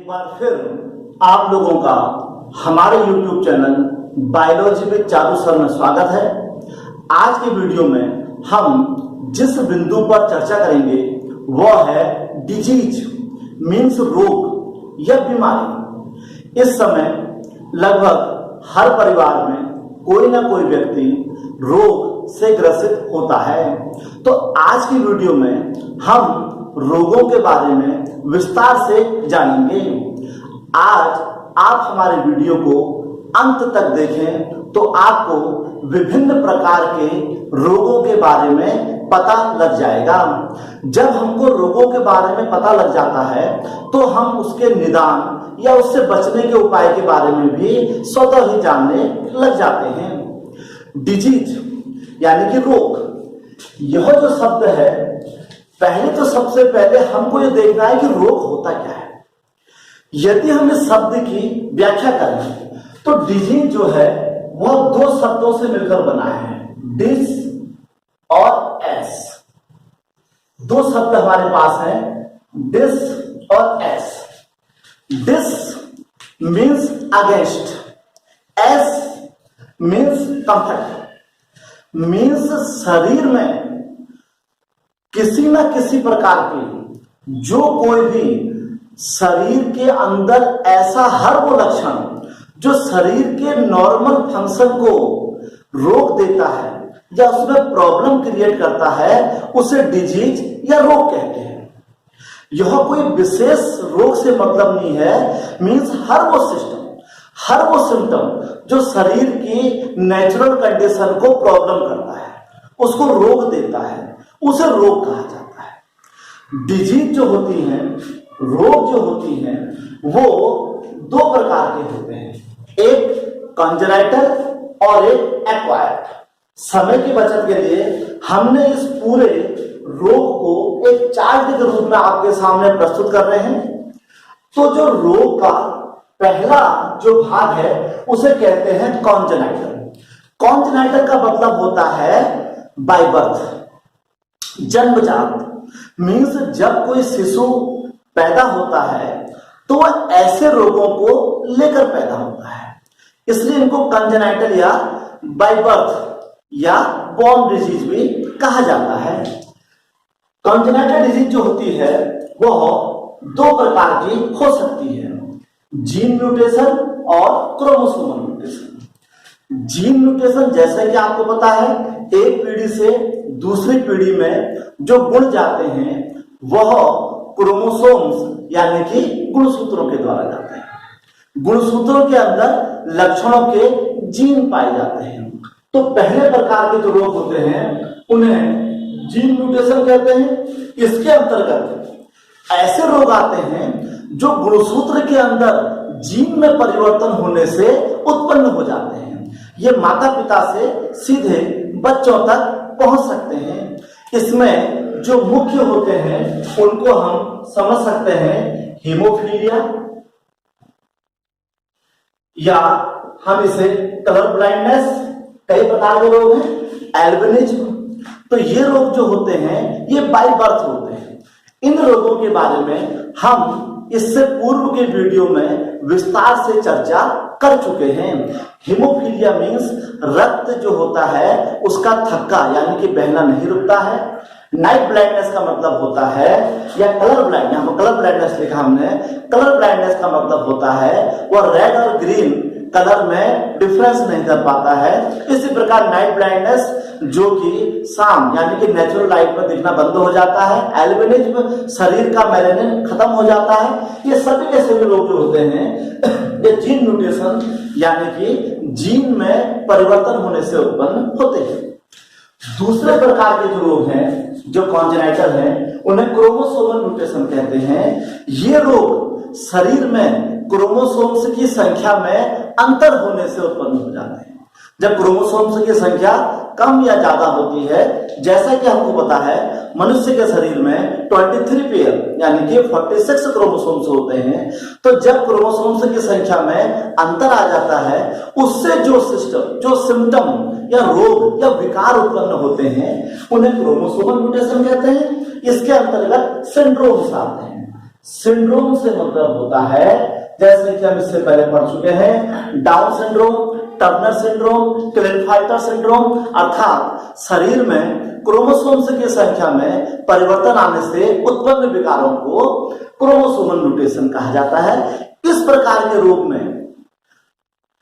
बार फिर आप लोगों का हमारे YouTube चैनल बायोलॉजी में चारू सर में स्वागत है। आज के वीडियो में हम जिस बिंदु पर चर्चा करेंगे वह है डिजीज मीन्स रोग या बीमारी। इस समय लगभग हर परिवार में कोई ना कोई व्यक्ति रोग से ग्रसित होता है। तो आज की वीडियो में हम रोगों के बारे में विस्तार से जानेंगे। आज आप हमारे वीडियो को अंत तक देखें तो आपको विभिन्न प्रकार के रोगों के बारे में पता लग जाएगा। जब हमको रोगों के बारे में पता लग जाता है तो हम उसके निदान या उससे बचने के उपाय के बारे में भी स्वतः ही जानने लग जाते हैं। डिजीज यानी कि रोग, यह जो शब्द है, पहले तो सबसे पहले हमको ये देखना है कि रोग होता क्या है। यदि हम इस शब्द की व्याख्या करें तो डिजीज जो है वह दो शब्दों से मिलकर बना है, डिस और एस। दो शब्द हमारे पास हैं, डिस और ease. Dis means against, ease means comfort, means शरीर में किसी न किसी प्रकार की जो कोई भी शरीर के अंदर ऐसा हर वो लक्षण जो शरीर के नॉर्मल फंक्शन को रोक देता है या उसमें प्रॉब्लम क्रिएट करता है, उसे डिजीज या रोग कहते हैं। यह कोई विशेष रोग से मतलब नहीं है, मीन्स हर वो सिस्टम, हर वो सिम्टम जो शरीर की नेचुरल कंडीशन को प्रॉब्लम करता है, उसको रोक देता है, उसे रोग कहा जाता है। डिजीज जो होती है, रोग जो होती हैं, वो दो प्रकार के होते हैं, एक कंजेनाइटल और एक एक्वायर्ड। समय की बचत के लिए हमने इस पूरे रोग को एक चार्ट के रूप में आपके सामने प्रस्तुत कर रहे हैं। तो जो रोग का पहला जो भाग है उसे कहते हैं कंजेनाइटल। कंजेनाइटल का मतलब होता है बाय बर्थ, जन्मजात। मीन्स जब कोई शिशु पैदा होता है तो वह ऐसे रोगों को लेकर पैदा होता है, इसलिए इनको कंजेनाइटल या बाय बर्थ या बॉर्न डिजीज भी कहा जाता है। कंजेनाइटल डिजीज जो होती है वह दो प्रकार की हो सकती है, जीन म्यूटेशन और क्रोमोसोमल म्यूटेशन। जीन म्यूटेशन जैसे कि आपको पता है, एक पीढ़ी से दूसरी पीढ़ी में जो गुण जाते हैं वह क्रोमोसोम्स यानी कि गुणसूत्रों के द्वारा जाते हैं। गुणसूत्रों के अंदर लक्षणों के जीन पाए जाते हैं। तो पहले प्रकार के जो रोग होते हैं उन्हें जीन म्यूटेशन कहते हैं। इसके अंतर्गत ऐसे रोग आते हैं जो गुणसूत्र के अंदर जीन में परिवर्तन होने से उत्पन्न हो जाते हैं। ये माता पिता से सीधे बच्चों तक पहुंच सकते हैं। इसमें जो मुख्य होते हैं उनको हम समझ सकते हैं, हीमोफीलिया, या हम इसे कलर ब्लाइंडनेस, कई प्रकार के रोग हैं, एल्बिनिज्म। तो ये रोग जो होते हैं ये बाय बर्थ होते हैं। इन रोगों के बारे में हम इससे पूर्व के वीडियो में विस्तार से चर्चा कर चुके हैं। हीमोफीलिया मीन्स रक्त जो होता है उसका थक्का यानी कि बहना नहीं रुकता है। नाइट ब्लाइंडनेस का मतलब होता है, या कलर ब्लाइंड, यहाँ कलर ब्लाइंडनेस लिखा हमने, कलर ब्लाइंडनेस का मतलब होता है वह रेड और ग्रीन कलर में डिफरेंस नहीं कर पाता है। इसी प्रकार नाइट ब्लाइंडनेस जो कि शाम यानी कि नेचुरल लाइट में दिखना बंद हो जाता है। एल्बिनिज्म, शरीर का मेलानिन खत्म हो जाता है। ये सभी के सभी रोग जो होते हैं ये जीन म्यूटेशन यानी कि जीन में परिवर्तन होने से उत्पन्न होते हैं। दूसरे प्रकार के जो रोग हैं जो कॉन्जेनाइटल हैं उन्हें क्रोमोसोमल म्यूटेशन कहते हैं। ये रोग शरीर में क्रोमोसोम्स की संख्या में अंतर होने से उत्पन्न हो जाते हैं। जब क्रोमोसोम्स की संख्या कम या ज्यादा होती है, जैसा कि हमको पता है मनुष्य के शरीर में 23 पेयर यानी कि 46 क्रोमोसोम्स होते हैं। तो जब क्रोमोसोम्स की संख्या में अंतर आ जाता है उससे जो सिम्टम या रोग या विकार उत्पन्न होते हैं उन्हें क्रोमोसोमल म्यूटेशन कहते हैं। इसके अंतर्गत सिंड्रोम्स आते हैं। सिंड्रोम से मतलब होता है, जैसे कि हम इससे पहले पढ़ चुके हैं, Down syndrome, Turner syndrome, Klinefelter syndrome, अर्थात शरीर में क्रोमोसोम्स की संख्या में परिवर्तन आने से उत्पन्न विकारों को क्रोमोसोमल म्यूटेशन कहा जाता है। इस प्रकार के रोग में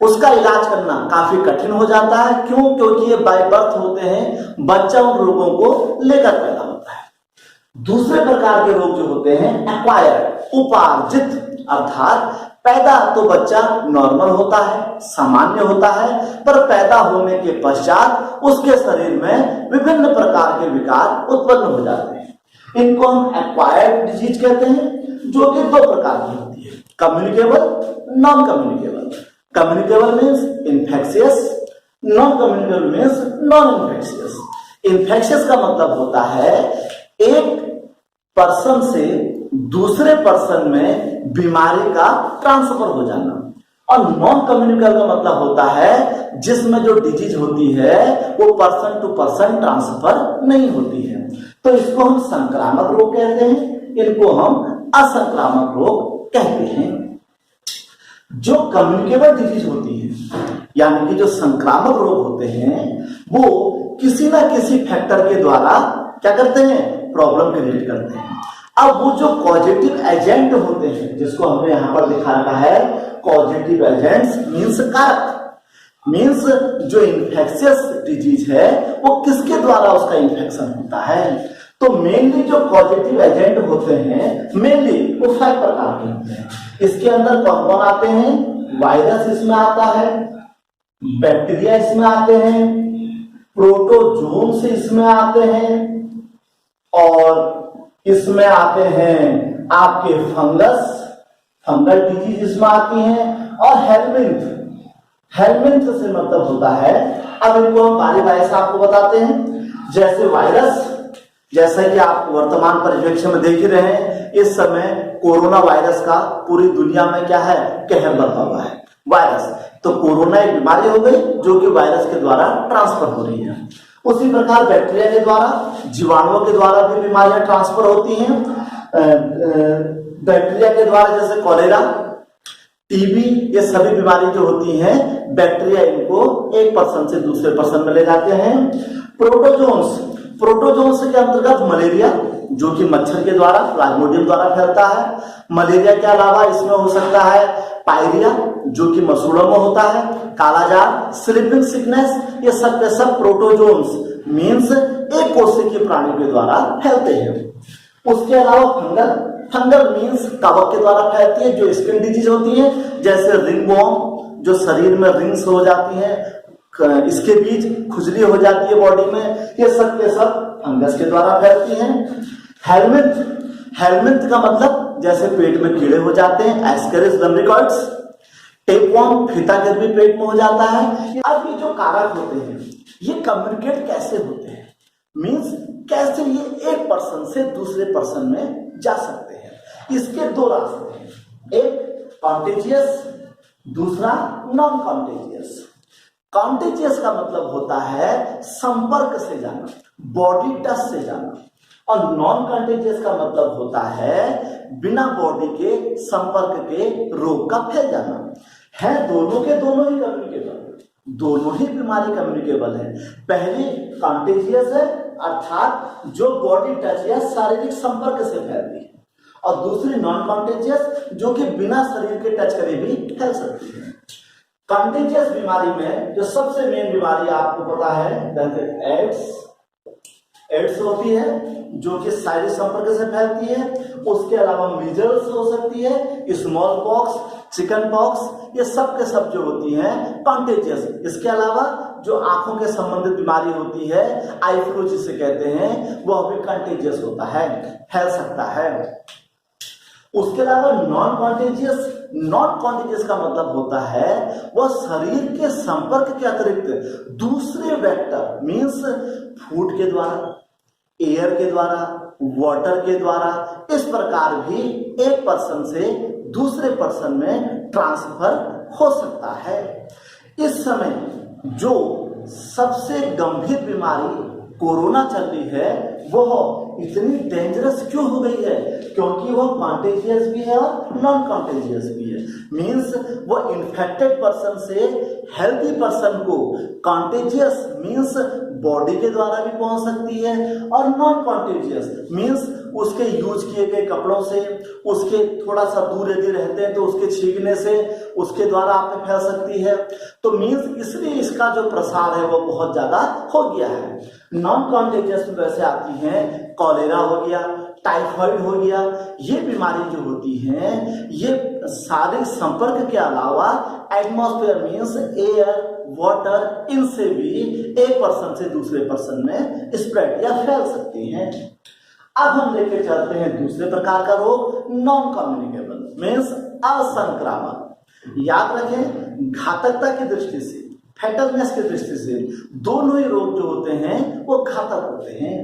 उसका इलाज करना काफी कठिन हो जाता है। क्यों? क्योंकि ये बाय बर्थ होते हैं, बच्चा उन रोगों को लेकर पैदा होता है। दूसरे प्रकार के रोग जो होते हैं एक्वायर्ड, उपार्जित, अर्थात पैदा तो बच्चा नॉर्मल होता है, सामान्य होता है, पर पैदा होने के पश्चात उसके शरीर में विभिन्न प्रकार के विकार उत्पन्न हो जाते हैं। इनको हम एक्वायर्ड डिजीज कहते हैं, जो कि दो प्रकार की होती है, communicable, non communicable. Communicable means infectious, non communicable means non infectious. Infectious का मतलब होता है एक पर्सन से दूसरे पर्सन में बीमारी का ट्रांसफर हो जाना, और नॉन कम्युनिकेबल का मतलब होता है जिसमें जो डिजीज होती है वो पर्सन टू पर्सन ट्रांसफर नहीं होती है। तो इसको हम संक्रामक रोग कहते हैं, इनको हम असंक्रामक रोग कहते हैं। जो कम्युनिकेबल डिजीज होती है, यानी कि जो संक्रामक रोग होते हैं, वो किसी ना किसी फैक्टर के द्वारा क्या करते हैं, प्रॉब्लम क्रिएट करते हैं। अब वो जो कॉजेटिव एजेंट होते हैं, जिसको हमने यहां पर लिखा रखा है कॉजेटिव एजेंट्स मीन्स कारक, मीन्स जो इन्फेक्शियस डिजीज है वो किसके द्वारा उसका इन्फेक्शन होता है। तो मेनली जो कॉजेटिव एजेंट होते हैं, मेनली वो 5 प्रकार के होते हैं। इसके अंदर कौन कौन आते हैं? वायरस इसमें आता है, बैक्टीरिया इसमें आते हैं, प्रोटोजोन्स इसमें आते हैं, और इसमें आते हैं आपके फंगल डिजीज इसमें आती हैं, और हेलमिंथ। हेलमिंथ से मतलब होता है, अब इनको हम बारी बारी से आपको बताते हैं। जैसे वायरस, जैसा कि आप वर्तमान परिप्रेक्ष्य में देख ही रहे हैं, इस समय कोरोना वायरस का पूरी दुनिया में क्या है, कहर बरपा हुआ है। वायरस तो कोरोना एक बीमारी हो गई जो कि वायरस के द्वारा ट्रांसफर हो रही है। उसी प्रकार बैक्टीरिया के द्वारा, जीवाणुओं के द्वारा भी बीमारियां ट्रांसफर होती हैं। बैक्टीरिया के द्वारा जैसे कॉलेरा, टीबी, ये सभी बीमारी जो होती हैं बैक्टीरिया इनको एक पर्सन से दूसरे पर्सन में ले जाते हैं। प्रोटोजोन्स, प्रोटोजोन्स के अंतर्गत मलेरिया, जो कि मच्छर के द्वारा, प्लाज्मोडियम द्वारा फैलता है। मलेरिया के अलावा इसमें हो सकता है पायरिया, जो कि मसूड़ों में होता है, कालाजार, स्लीपिंग सिकनेस, ये सब के सब प्रोटोजोन्स मीन्स एक कोशिकीय प्राणी के द्वारा फैलते हैं। उसके अलावा फंगल मीन्स कवक के द्वारा फैलती है, जो स्किन डिजीज होती है, जैसे रिंगवॉर्म, जो शरीर में रिंग्स हो जाती हैं, इसके बीच खुजली हो जाती है बॉडी में, ये सब के सब फंगस के द्वारा फैलती हैं। हेलमिंथ, हेलमिंथ का मतलब जैसे पेट में कीड़े हो जाते हैं, एस्केरिस लम्ब्रिकॉइड्स। टेपवर्म, फीता गिरवी पेट में हो जाता है। अब ये जो कारक होते हैं ये कम्युनिकेट कैसे होते हैं, मीन्स कैसे ये एक पर्सन से दूसरे पर्सन में जा सकते हैं। इसके दो रास्ते हैं, एक कॉन्टेजियस, दूसरा नॉन कॉन्टेजियस। कॉन्टेजियस का मतलब होता है संपर्क से जाना, बॉडी टच से जाना, और नॉन कॉन्टेजियस का मतलब होता है बिना बॉडी के संपर्क के रोग का फैल जाना। है दोनों के दोनों ही कम्युनिकेबल, दोनों ही बीमारी कम्युनिकेबल है। पहली कॉन्टेजियस है, अर्थात जो बॉडी टच या शारीरिक संपर्क से फैलती है, और दूसरी नॉन कॉन्टेजियस, जो कि बिना शरीर के टच करे भी फैल सकती है। कॉन्टेजियस बीमारी में जो सबसे मेन बीमारी आपको पता है एड्स होती है, जो कि शारीरिक संपर्क से फैलती है। उसके अलावा मीजल्स हो सकती है, स्मॉल पॉक्स, चिकन पॉक्स, ये सब के सब जो होती हैं कॉन्टेजियस। इसके अलावा जो आंखों के संबंधित बीमारी होती है, आई फ्लू जिसे कहते हैं, वह भी कॉन्टेजियस होता है, फैल सकता है। उसके अलावा नॉन कॉन्टेजियस, नॉन कॉन्टेजियस का मतलब होता है वह शरीर के संपर्क के अतिरिक्त दूसरे वेक्टर मीन्स फूड के द्वारा, एयर के द्वारा, वाटर के द्वारा, इस प्रकार भी एक पर्सन से दूसरे पर्सन में ट्रांसफर हो सकता है। इस समय जो सबसे गंभीर बीमारी कोरोना चल रही है वह इतनी डेंजरस क्यों हो गई है? क्योंकि वह कॉन्टेजियस भी है और नॉन कॉन्टेजियस भी है। मीन्स वो इन्फेक्टेड पर्सन से हेल्थी पर्सन को कॉन्टेजियस मीन्स बॉडी के द्वारा भी पहुंच सकती है, और नॉन कॉन्टेजियस मीन्स उसके यूज किए गए कपड़ों से, उसके थोड़ा सा दूर यदि रहते हैं तो उसके छींकने से उसके द्वारा आप में फैल सकती है। तो मीन्स इसलिए इसका जो प्रसार है वो बहुत ज्यादा हो गया है। नॉन कॉन्टेजियस में वैसे आती हैं कॉलेरा हो गया, टाइफाइड हो गया। ये बीमारी जो होती हैं ये शारीरिक संपर्क के अलावा एटमॉस्फेयर मीन्स एयर, वाटर, इनसे भी एक पर्सन से दूसरे पर्सन में स्प्रेड या फैल सकती हैं। अब हम लेके चलते हैं दूसरे प्रकार का रोग, नॉन कम्युनिकेबल मीन्स असंक्रामक। याद रखें, घातकता की दृष्टि से, फैटलनेस की दृष्टि से दोनों ही रोग जो होते हैं वो घातक होते हैं।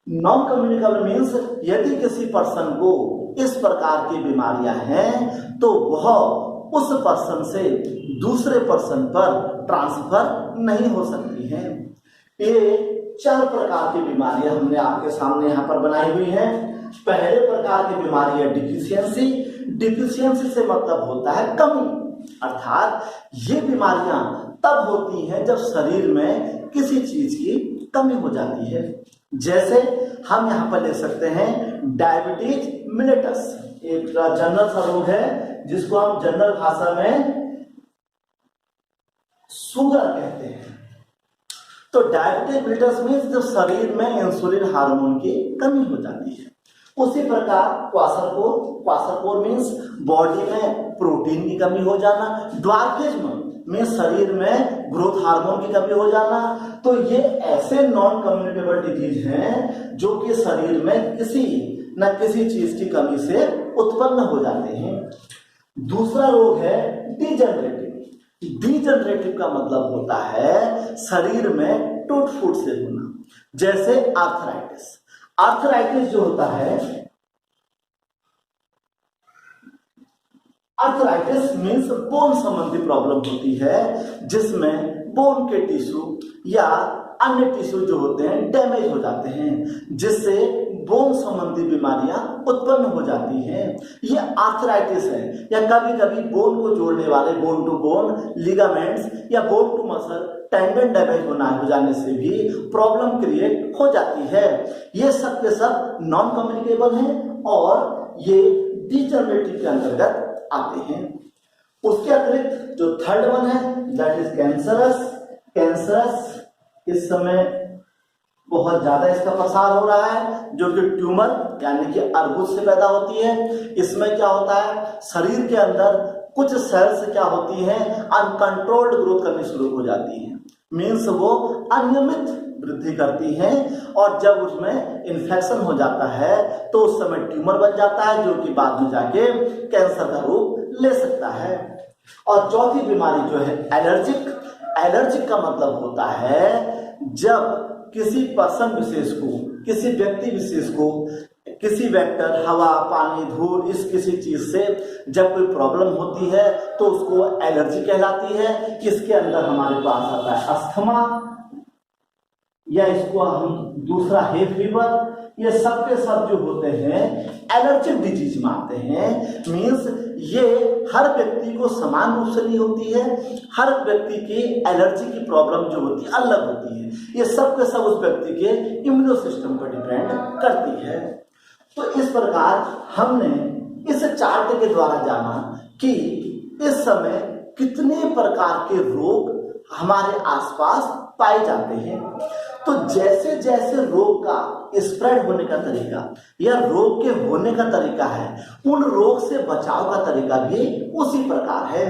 नॉन कम्युनिकेबल मीन्स यदि किसी पर्सन को इस प्रकार की बीमारियां हैं तो वह उस पर्सन से दूसरे पर्सन पर ट्रांसफर नहीं हो सकती हैं। ये 4 प्रकार की बीमारियां हमने आपके सामने यहाँ पर बनाई हुई हैं। पहले प्रकार की बीमारी है डिफिशियंसी। डिफिशियंसी से मतलब होता है कमी, अर्थात ये बीमारियां तब होती हैं जब शरीर में किसी चीज की कमी हो जाती है। जैसे हम यहाँ पर ले सकते हैं डायबिटीज मिलेटस, एक जनरल सा रोग है जिसको हम जनरल भाषा में शुगर कहते हैं। तो डायबिटीज मिलेटस मीन्स जब शरीर में इंसुलिन हार्मोन की कमी हो जाती है। उसी प्रकार क्वाशरकोर मीन्स बॉडी में प्रोटीन की कमी हो जाना। ड्वार्फिज्म में शरीर में ग्रोथ हार्मोन की कमी हो जाना। तो ये ऐसे नॉन कम्युनिकेबल डिजीज हैं जो कि शरीर में किसी न किसी चीज की कमी से उत्पन्न हो जाते हैं। दूसरा रोग है डिजनरेटिव। डिजनरेटिव का मतलब होता है शरीर में टूट फूट से होना, जैसे आर्थराइटिस। आर्थराइटिस जो होता है, आर्थराइटिस मीन्स बोन संबंधी प्रॉब्लम होती है जिसमें बोन के टिश्यू या अन्य टिश्यू जो होते हैं डैमेज हो जाते हैं, जिससे बोन संबंधी बीमारियां उत्पन्न हो जाती हैं। ये आर्थराइटिस है। या कभी कभी बोन को जोड़ने वाले बोन टू बोन लिगामेंट्स या bone to muscle tendon damage हो जाने से भी प्रॉब्लम क्रिएट हो जाती है। ये सब के सब नॉन कम्युनिकेबल हैं और ये डिजनरेटिव के अंतर्गत आते हैं। उसके अतिरिक्त जो थर्ड वन है दैट इज कैंसरस। कैंसरस इस समय बहुत ज्यादा इसका प्रसार हो रहा है, जो कि ट्यूमर यानी कि अर्बुद से पैदा होती है। इसमें क्या होता है, शरीर के अंदर कुछ सेल्स क्या होती हैं अनकंट्रोल्ड ग्रोथ करनी शुरू हो जाती हैं। मीन्स वो अनियमित वृद्धि करती हैं और जब उसमें इन्फेक्शन हो जाता है तो उस समय ट्यूमर बन जाता है, जो कि बाद में जाके कैंसर का रूप ले सकता है। और चौथी बीमारी जो है एलर्जिक। एलर्जिक का मतलब होता है जब किसी पर्सन विशेष को, किसी व्यक्ति विशेष को किसी वेक्टर, हवा, पानी, धूल, इस किसी चीज से जब कोई प्रॉब्लम होती है तो उसको एलर्जी कहलाती है। इसके अंदर हमारे पास आता है अस्थमा, या इसको हम दूसरा है फीवर। ये सब के सब जो होते हैं एलर्जिक डिजीज मानते हैं। मीन्स ये हर व्यक्ति को समान रूप से नहीं होती है, हर व्यक्ति की एलर्जी की प्रॉब्लम जो होती है अलग होती है। ये सब के सब उस व्यक्ति के इम्यूनो सिस्टम पर डिपेंड करती है। तो इस प्रकार हमने इस चार्ट के द्वारा जाना कि इस समय कितने प्रकार के रोग हमारे आसपास पाए जाते हैं। तो जैसे जैसे रोग का स्प्रेड होने का तरीका या रोग के होने का तरीका है, उन रोग से बचाव का तरीका भी उसी प्रकार है।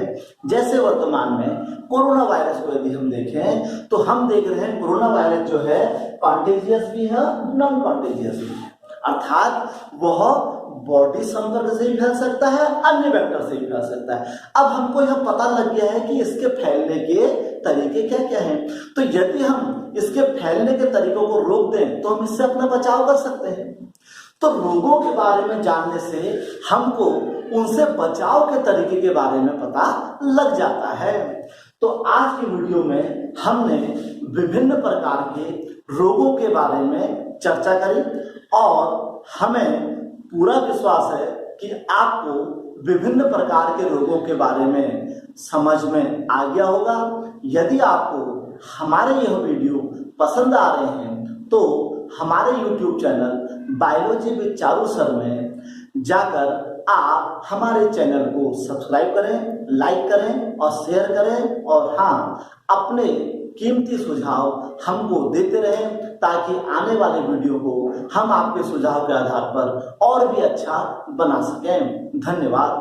जैसे वर्तमान में कोरोना वायरस को यदि हम देखें तो हम देख रहे हैं कोरोना वायरस जो है कॉन्टेजियस भी है, नॉन कॉन्टेजियस भी है। अर्थात वह बॉडी संपर्क से भी फैल सकता है, अन्य वेक्टर से भी फैल सकता है। अब हमको यह पता लग गया है कि इसके फैलने के तरीके क्या क्या हैं। तो यदि हम इसके फैलने के तरीकों को रोक दें तो हम इससे अपना बचाव कर सकते हैं। तो रोगों के बारे में जानने से हमको उनसे बचाव के तरीके के बारे में पता लग जाता है। तो आज की वीडियो में हमने विभिन्न प्रकार के रोगों के बारे में चर्चा करी और हमें पूरा विश्वास है कि आपको विभिन्न प्रकार के रोगों के बारे में समझ में आ गया होगा। यदि आपको हमारे यह वीडियो पसंद आ रहे हैं तो हमारे YouTube channel biology with Charu sir में जाकर आप हमारे चैनल को सब्सक्राइब करें, लाइक करें और शेयर करें और हाँ, अपने कीमती सुझाव हमको देते रहें ताकि आने वाले वीडियो को हम आपके सुझाव के आधार पर और भी अच्छा बना सकें। धन्यवाद।